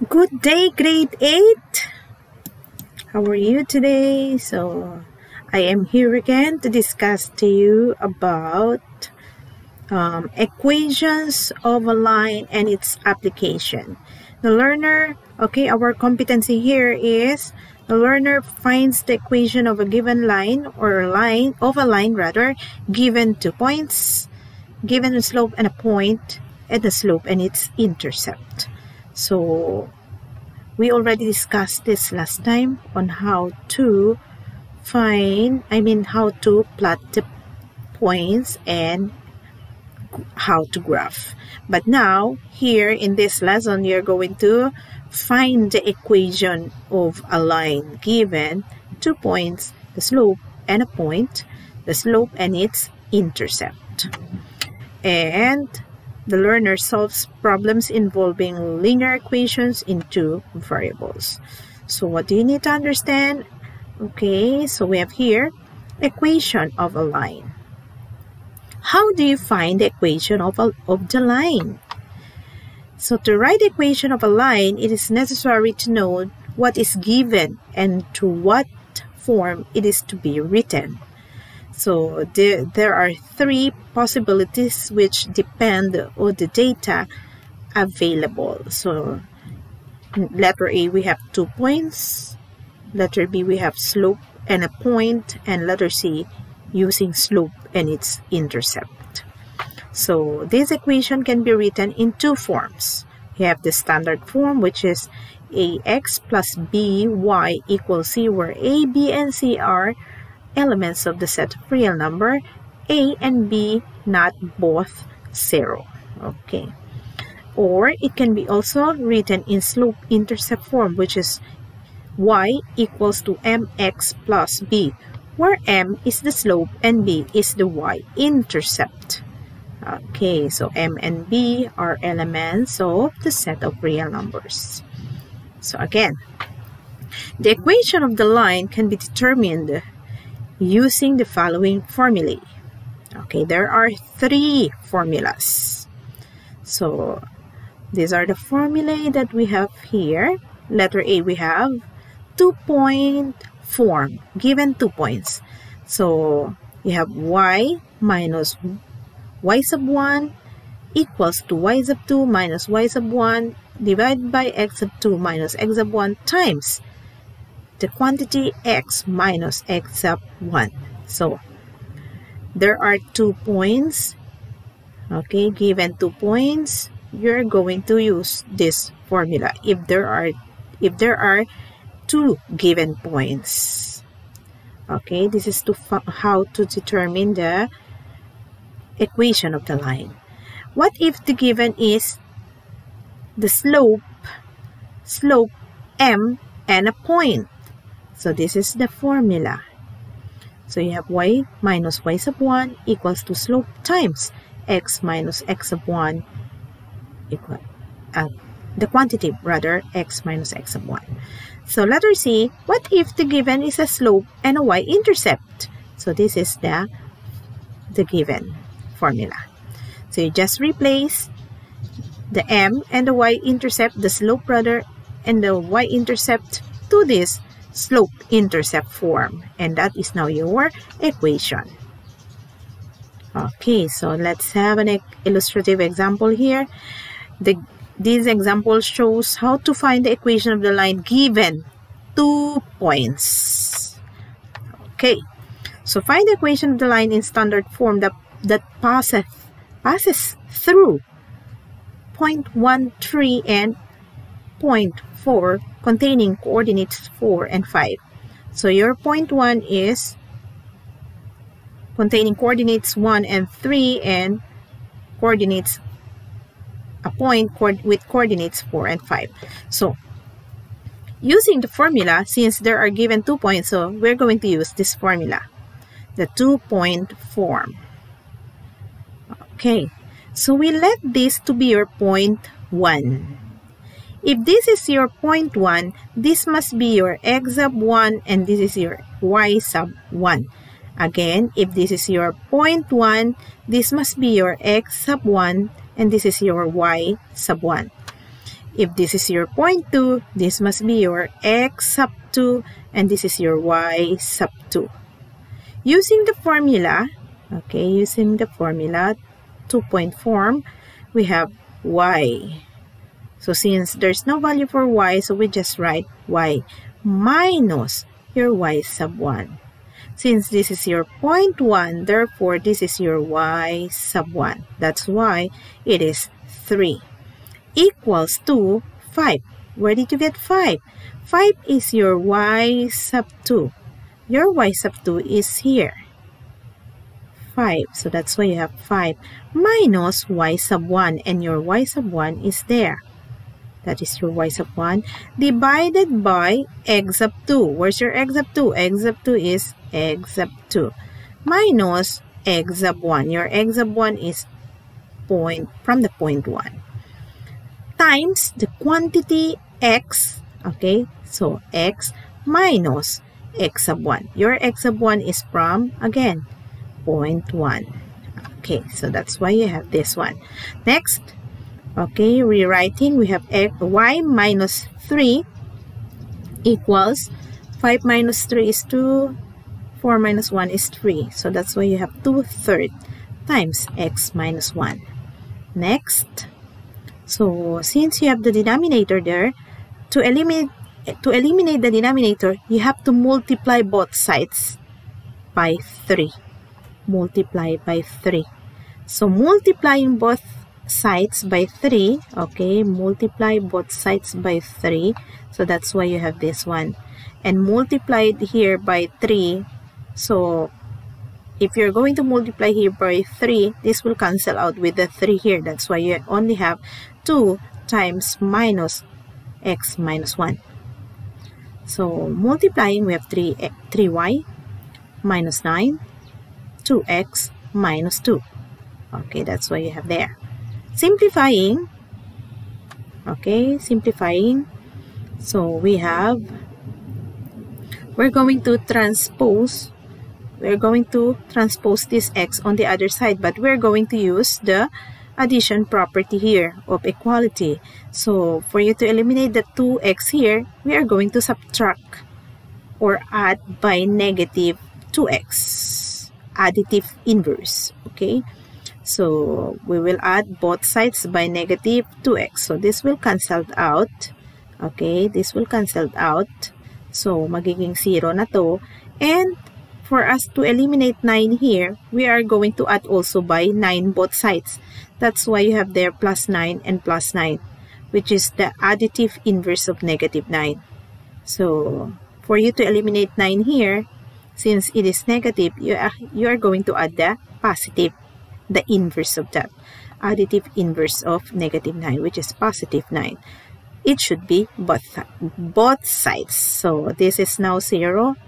Good day, grade 8. How are you today? So, I am here again to discuss to you about equations of a line and its application. The learner, our competency here is the learner finds the equation of a given line or a line rather, given 2 points, given a slope and a point, and the slope and its intercept. So, we already discussed this last time on how to how to plot the points and how to graph. But now, here in this lesson, you're going to find the equation of a line given 2 points, the slope and a point, the slope and its intercept. And the learner solves problems involving linear equations in 2 variables. So what do you need to understand? Okay, so we have here equation of a line. How do you find the equation of the line? So to write the equation of a line, it is necessary to know what is given and to what form it is to be written. So there are 3 possibilities which depend on the data available. So letter A, we have 2 points. Letter B, we have slope and a point. And letter C, using slope and its intercept. So this equation can be written in 2 forms. We have the standard form, which is ax plus by equals c, where a, b, and c are elements of the set of real number, a and b not both 0. Okay. Or it can be also written in slope-intercept form, which is y equals to mx plus b, where m is the slope and b is the y-intercept. Okay, so m and b are elements of the set of real numbers. So again, the equation of the line can be determined using the following formulae. Okay, there are 3 formulas. So these are the formulae that we have here. Letter A, we have 2-point form, given 2 points. So you have y minus y sub 1 equals to y sub 2 minus y sub 1 divided by x sub 2 minus x sub 1 times the quantity x minus x sub 1. So there are 2 points. Okay, given 2 points, you're going to use this formula if there are 2 given points. Okay, this is how to determine the equation of the line. What if the given is the slope m and a point? So this is the formula. So you have y minus y sub 1 equals to slope times x minus x sub 1 equal the quantity rather, x minus x sub 1. So letter C, what if the given is a slope and a y-intercept? So this is the given formula. So you just replace the m and the y-intercept, the slope rather, and the y-intercept to this slope-intercept form. And that is now your equation. Okay, so let's have an illustrative example here. This example shows how to find the equation of the line given 2 points. Okay, so find the equation of the line in standard form that passes through point 1, 3, and point 4 containing coordinates 4 and 5. So your point 1 is containing coordinates 1 and 3 and coordinates a point with coordinates 4 and 5. So using the formula, since there are given 2 points, so we're going to use this formula, the 2-point form. Okay, so we let this to be your point 1. If this is your point 1, this must be your x sub 1 and this is your y sub 1. Again, if this is your point 1, this must be your x sub 1 and this is your y sub 1. If this is your point 2, this must be your x sub 2, and this is your y sub 2. Using the formula, okay, using the formula 2-point form, we have y. So since there's no value for y, so we just write y minus your y sub 1. Since this is your point 1, therefore this is your y sub 1. That's why it is 3 equals to 5. Where did you get 5? 5 is your y sub 2. Your y sub 2 is here. 5. So that's why you have 5 minus y sub 1, and your y sub 1 is there. That is your y sub 1 divided by x sub 2. Where's your x sub 2? X sub 2 is x sub 2 minus x sub 1. Your x sub 1 is from the point 1 times the quantity x. Okay, so x minus x sub 1. Your x sub 1 is from, again, point 1. Okay, so that's why you have this one. Next, okay, rewriting, we have y minus 3 equals 5 minus 3 is 2, 4 minus 1 is 3. So that's why you have 2/3 times x minus 1. Next, so since you have the denominator there, to eliminate the denominator, you have to multiply both sides by 3. Multiply by 3. So multiplying both sides by 3, okay, multiply both sides by 3. So that's why you have this one. And multiplied here by 3. So if you're going to multiply here by 3, this will cancel out with the 3 here. That's why you only have 2 times minus x minus 1. So multiplying, we have 3y minus 9, 2x minus 2. Okay, that's what you have there. Simplifying, okay, simplifying. So we're going to transpose this x on the other side, but we're going to use the addition property here of equality. So for you to eliminate the 2x here, we are going to subtract or add by negative 2x, additive inverse. Okay, so we will add both sides by negative 2x. So this will cancel out. Okay, this will cancel out. So magiging 0 na to. And for us to eliminate 9 here, we are going to add also by 9 both sides. That's why you have there plus 9 and plus 9, which is the additive inverse of negative 9. So for you to eliminate 9 here, since it is negative, you are going to add the positive, the inverse of that. Additive inverse of negative 9, which is positive 9. It should be both sides. So this is now 0.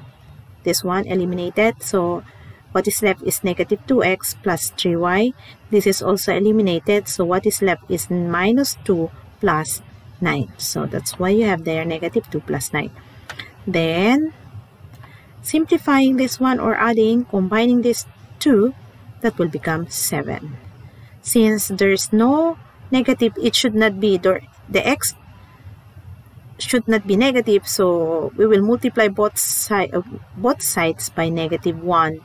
This one eliminated. So what is left is negative 2x plus 3y. This is also eliminated. So what is left is minus 2 plus 9. So that's why you have there negative 2 plus 9. Then simplifying this one or adding, combining these two, that will become 7. Since there's no negative, it should not be, the x should not be negative, so we will multiply both sides by negative 1.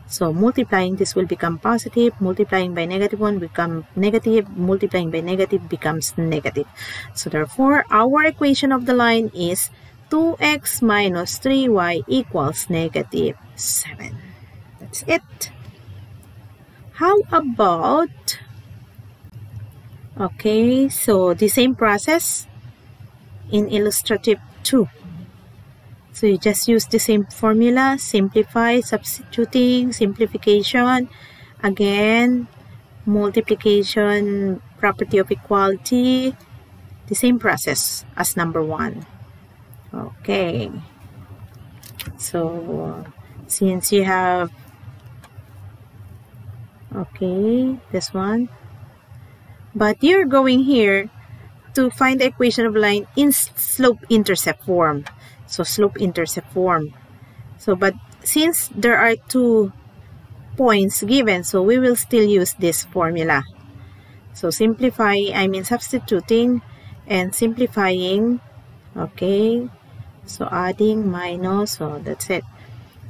So multiplying this will become positive, multiplying by negative 1 become negative, multiplying by negative becomes negative. So therefore, our equation of the line is 2x minus 3y equals negative 7. That's it. How about, okay, so the same process in illustrative 2. So you just use the same formula, simplify, substituting, simplification, again, multiplication, property of equality, the same process as number 1. Okay, so since you have, okay, this one, but you're going here to find the equation of line in slope-intercept form. So slope-intercept form. So but since there are 2 points given, so we will still use this formula. So simplify, I mean substituting, and simplifying. Okay, so adding minus, so that's it.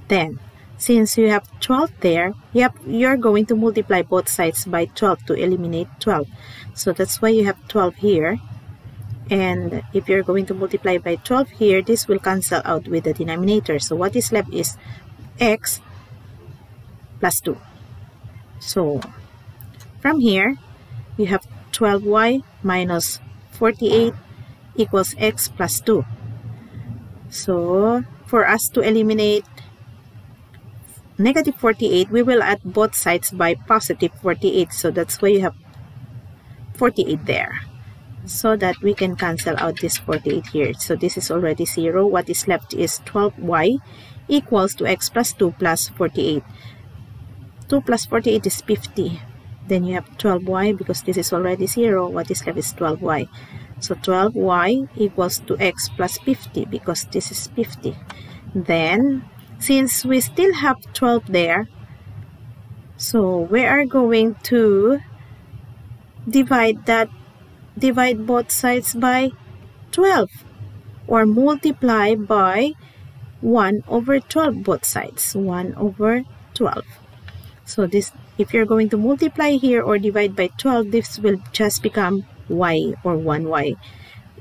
Then since you have 12 there, you're going to multiply both sides by 12 to eliminate 12. So that's why you have 12 here. And if you're going to multiply by 12 here, this will cancel out with the denominator. So what is left is x plus 2. So from here, you have 12y minus 48 equals x plus 2. So for us to eliminate negative 48, we will add both sides by positive 48. So that's why you have 48 there. So that we can cancel out this 48 here. So this is already 0. What is left is 12y equals to x plus 2 plus 48. 2 plus 48 is 50. Then you have 12y because this is already 0. What is left is 12y. So 12y equals to x plus 50 because this is 50. Then since we still have 12 there, so we are going to divide both sides by 12 or multiply by 1 over 12 both sides. 1 over 12. So this, if you're going to multiply here or divide by 12, this will just become y or 1y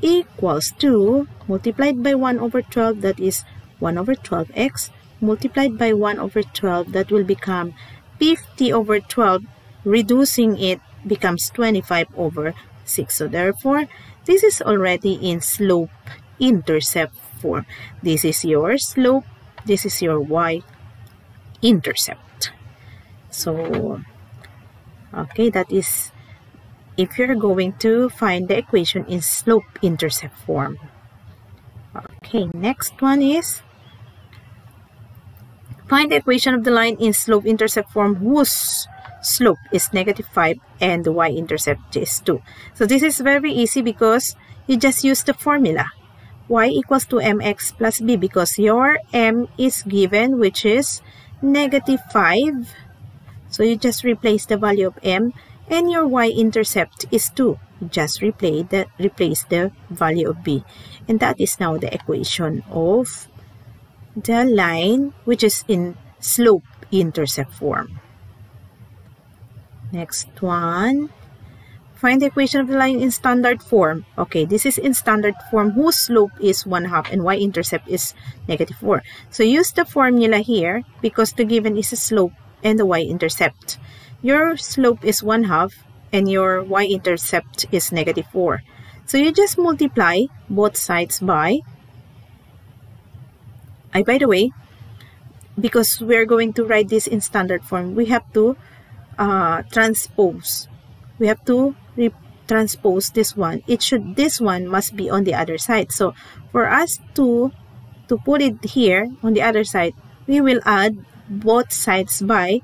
equals to multiplied by 1 over 12, that is 1 over 12x, multiplied by 1 over 12, that will become 50 over 12, reducing it becomes 25 over 6. So therefore, this is already in slope-intercept form. This is your slope, this is your y-intercept. So, okay, that is if you're going to find the equation in slope-intercept form. Okay, next one is find the equation of the line in slope-intercept form whose slope is negative 5 and the y-intercept is 2. So this is very easy because you just use the formula. Y equals to mx plus b because your m is given, which is negative 5. So you just replace the value of m, and your y-intercept is 2. You just replace the value of b. And that is now the equation of the line, which is in slope-intercept form. Next one. Find the equation of the line in standard form. Okay, this is in standard form whose slope is 1/2 and y-intercept is negative 4. So use the formula here because the given is a slope and the y-intercept. Your slope is 1/2 and your y-intercept is negative 4. So you just multiply both sides by the way, because we're going to write this in standard form, we have to transpose. We have to transpose this one. This one must be on the other side. So for us to put it here on the other side, we will add both sides by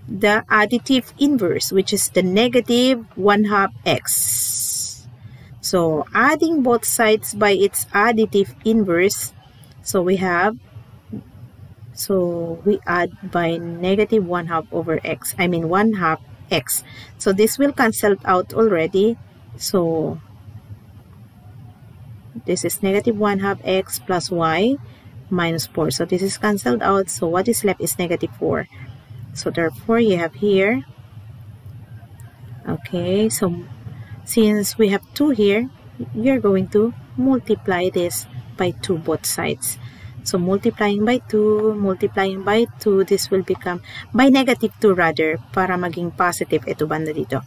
the additive inverse, which is the negative 1/2 x. So adding both sides by its additive inverse, so we add by negative 1/2 over x. I mean 1/2 x. So this will cancel out already. So this is negative 1/2 x plus y minus 4. So this is cancelled out. So what is left is negative 4. So therefore you have here. Okay, so since we have 2 here, you're going to multiply this by 2 both sides. So multiplying by 2, this will become by negative 2 rather, para maging positive ito banda dito.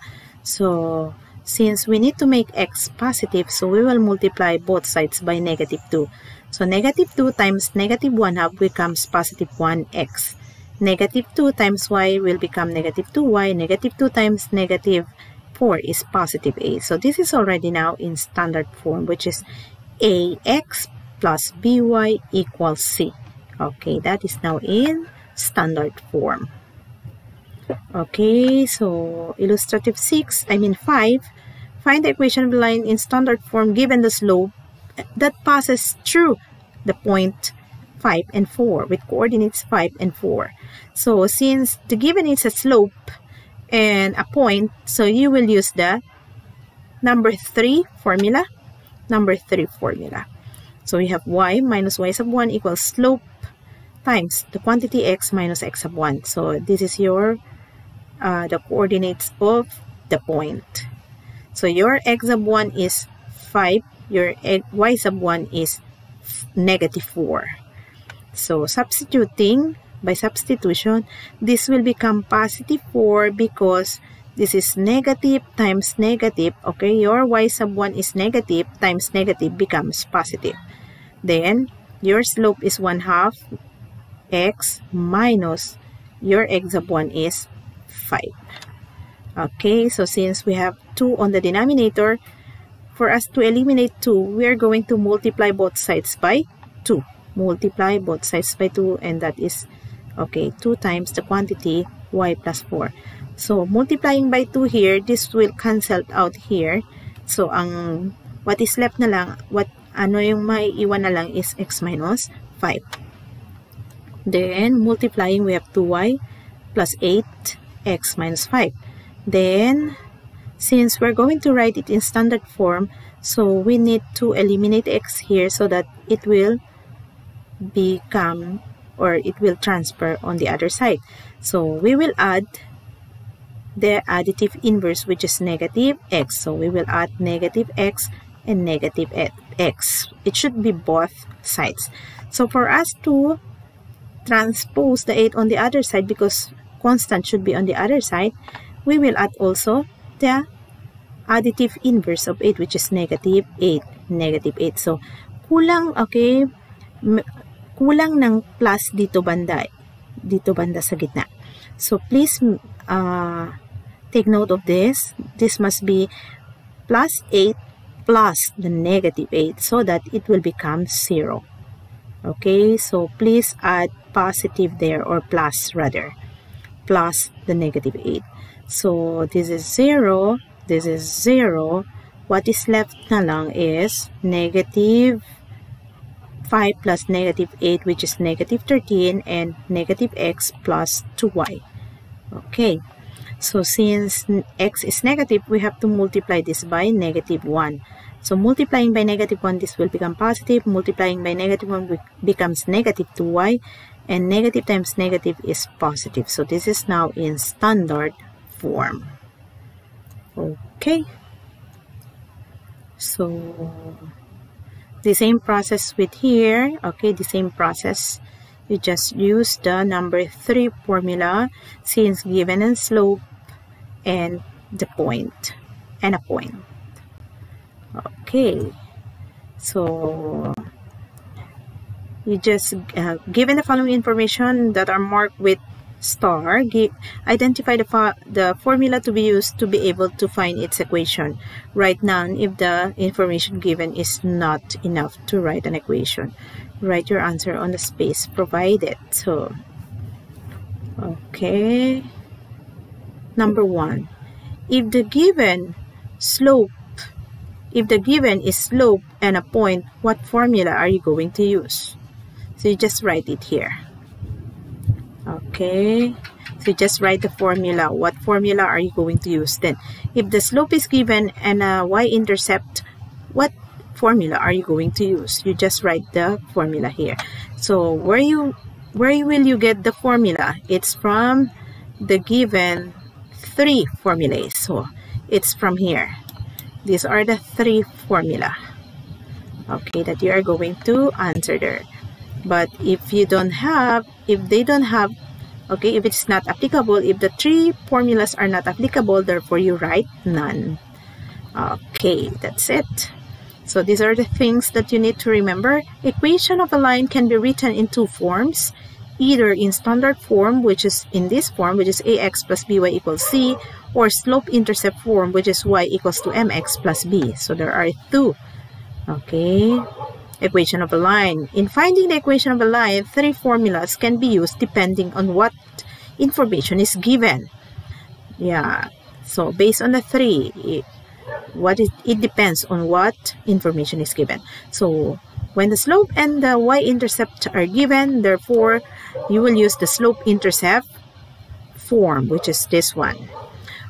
So since we need to make x positive, so we will multiply both sides by negative 2. So negative 2 times negative 1/2 becomes positive 1x. Negative 2 times y will become negative 2y. Negative 2 times negative 4 is positive a. So this is already now in standard form, which is ax plus by equals c. Okay, that is now in standard form. Okay, so illustrative 5. Find the equation of the line in standard form given the slope that passes through the point 5 and 4 with coordinates 5 and 4. So since the given is a slope and a point, so you will use the number 3 formula. Number 3 formula. So we have y minus y sub 1 equals slope times the quantity x minus x sub 1. So this is your the coordinates of the point. So your x sub 1 is 5, your y sub 1 is -4. So substituting, by substitution, this will become positive 4 because this is negative times negative. Okay, your y sub 1 is negative times negative becomes positive. Then your slope is 1/2 x minus your x sub 1 is 5. Okay, so since we have 2 on the denominator, for us to eliminate 2, we are going to multiply both sides by 2. Multiply both sides by 2, and that is, okay, 2 times the quantity y plus 4. So multiplying by 2 here, this will cancel out here. So ang what is left na lang, ano yung may iwan na lang is x minus 5. Then multiplying, we have 2y plus 8x minus 5. Then since we're going to write it in standard form, so we need to eliminate x here so that it will become, or it will transfer on the other side. So we will add the additive inverse, which is negative x. So we will add negative x and negative x. It should be both sides. So for us to transpose the 8 on the other side, because constant should be on the other side, we will add also the additive inverse of 8, which is negative 8. Negative 8. So kulang, okay, kulang ng plus dito banda sa gitna. So please take note of this. This must be plus 8 plus the negative 8 so that it will become 0. Okay, so please add positive there, or plus rather, plus the negative 8. So this is 0, this is 0. What is left na lang is negative 5 plus negative 8, which is negative 13, and negative x plus 2y. Okay, so since x is negative, we have to multiply this by negative 1. So multiplying by negative 1, this will become positive. Multiplying by negative 1 becomes negative 2y, and negative times negative is positive. So this is now in standard form. Okay, so the same process with here. Okay, the same process. You just use the number 3 formula since given and slope and the point and a point. Okay, so you just given the following information that are marked with star, identify the formula to be used to be able to find its equation. Write none if the information given is not enough to write an equation. Write your answer on the space provided. So, okay. Number 1. If the given is slope and a point, what formula are you going to use? So you just write it here. Okay, so you just write the formula. What formula are you going to use? Then if the slope is given and a y-intercept, what formula are you going to use? You just write the formula here. So where will you get the formula? It's from the given 3 formulas. So it's from here. These are the 3 formula, okay, that you are going to answer there. But if they don't have, okay, if it's not applicable, if the 3 formulas are not applicable, therefore you write none. Okay, that's it. So these are the things that you need to remember. Equation of a line can be written in 2 forms, either in standard form, which is in this form, which is ax plus by equals c, or slope-intercept form, which is y equals to mx plus b. So there are 2. Okay, equation of a line. In finding the equation of a line, 3 formulas can be used depending on what information is given. Yeah, so based on the 3, it depends on what information is given. So when the slope and the y-intercept are given, therefore you will use the slope-intercept form, which is this one.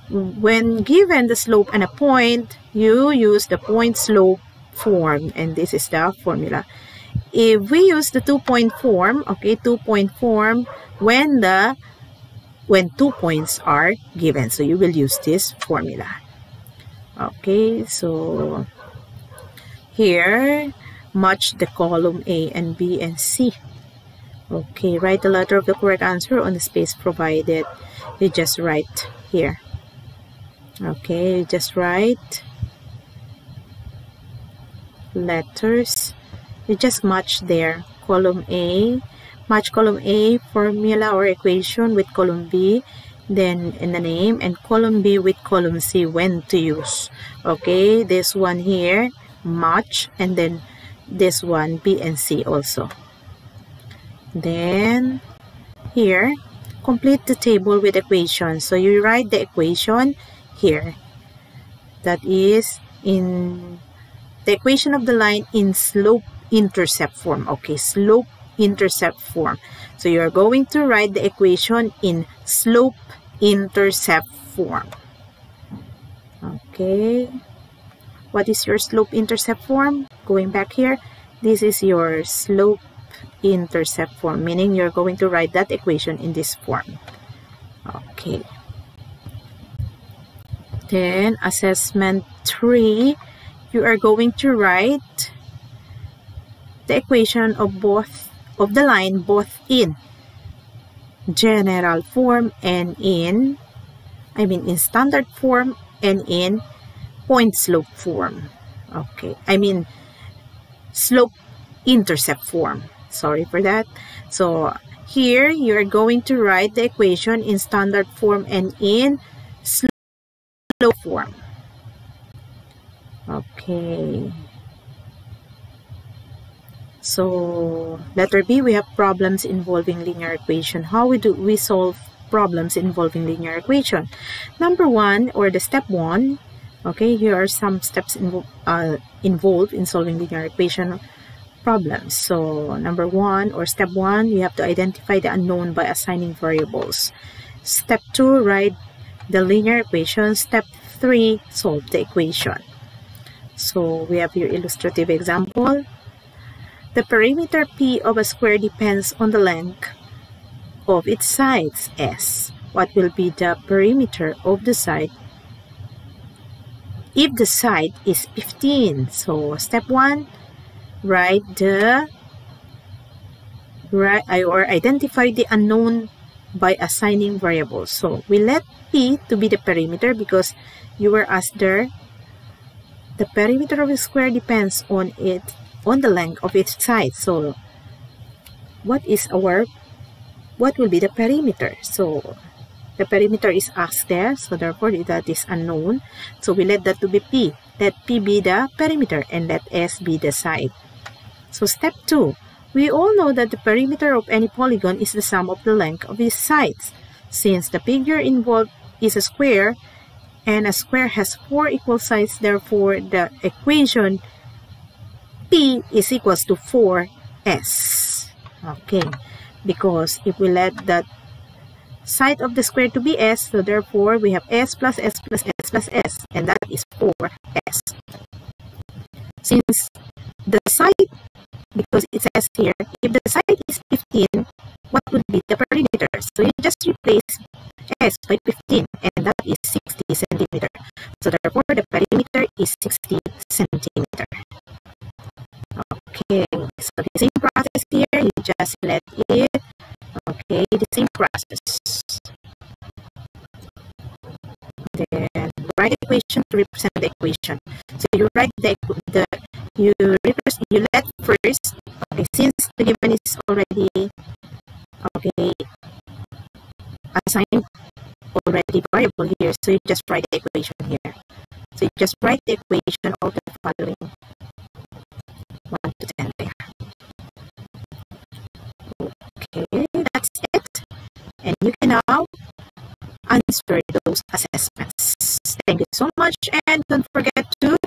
when given the slope and a point, you use the point slope form, and this is the formula. If we use the 2-point form, okay, 2-point form when 2 points are given, so you will use this formula. Okay, so here match the column A and B and C. Okay, write the letter of the correct answer on the space provided. You just write here. Okay, you just write letters. You just match there. Column A, match column A formula or equation with column B, then in the name, and column B with column C when to use. Okay, this one here, match, and then this one B and C also. Then here, complete the table with equations. So you write the equation here. That is in the equation of the line in slope-intercept form. Okay, slope-intercept form. So you're going to write the equation in slope-intercept form. Okay. What is your slope-intercept form? Going back here, this is your slope-intercept form, meaning you're going to write that equation in this form. Okay. Then assessment 3, you are going to write the equation of the line both in general form and in standard form and in point slope form. Okay, slope intercept form. Sorry for that. So here you're going to write the equation in standard form and in slope form. Okay. So letter B, we have problems involving linear equation. How do we solve problems involving linear equation? Number 1, or the step 1. Okay, here are some steps involved in solving linear equation problems. So number 1, or step 1, you have to identify the unknown by assigning variables. Step 2, write the linear equation. Step 3, solve the equation. So we have your illustrative example. The perimeter P of a square depends on the length of its sides, S. What will be the perimeter of the side if the side is 15? So step 1, identify the unknown by assigning variables. So we let P to be the perimeter because you were asked there, the perimeter of a square depends on the length of its side. So what will be the perimeter? So the perimeter is asked there, so therefore that is unknown. So we let that to be P. Let P be the perimeter and let S be the side. So step 2, we all know that the perimeter of any polygon is the sum of the length of its sides. Since the figure involved is a square and a square has 4 equal sides, therefore the equation P is equals to 4S. Okay, because if we let that side of the square to be S, so therefore we have S plus S plus S plus S, and that is 4S. Since the side, because it says here, if the side is 15, what would be the perimeter? So you just replace S by 15, and that is 60 centimeter. So therefore the perimeter is 60 centimeter. Okay, so the same process here, you just let it, okay, the same process. Then write the equation to represent the equation. So you write you let first, okay, since the given is already, okay, assigned already variable here, so you just write the equation here. So you just write the equation of the following 1 to 10 there. Okay, that's it. And you can now answer those assessments. Thank you so much, and don't forget to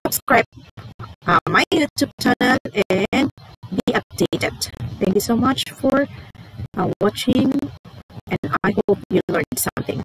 subscribe my YouTube channel and be updated. Thank you so much for watching, and I hope you learned something.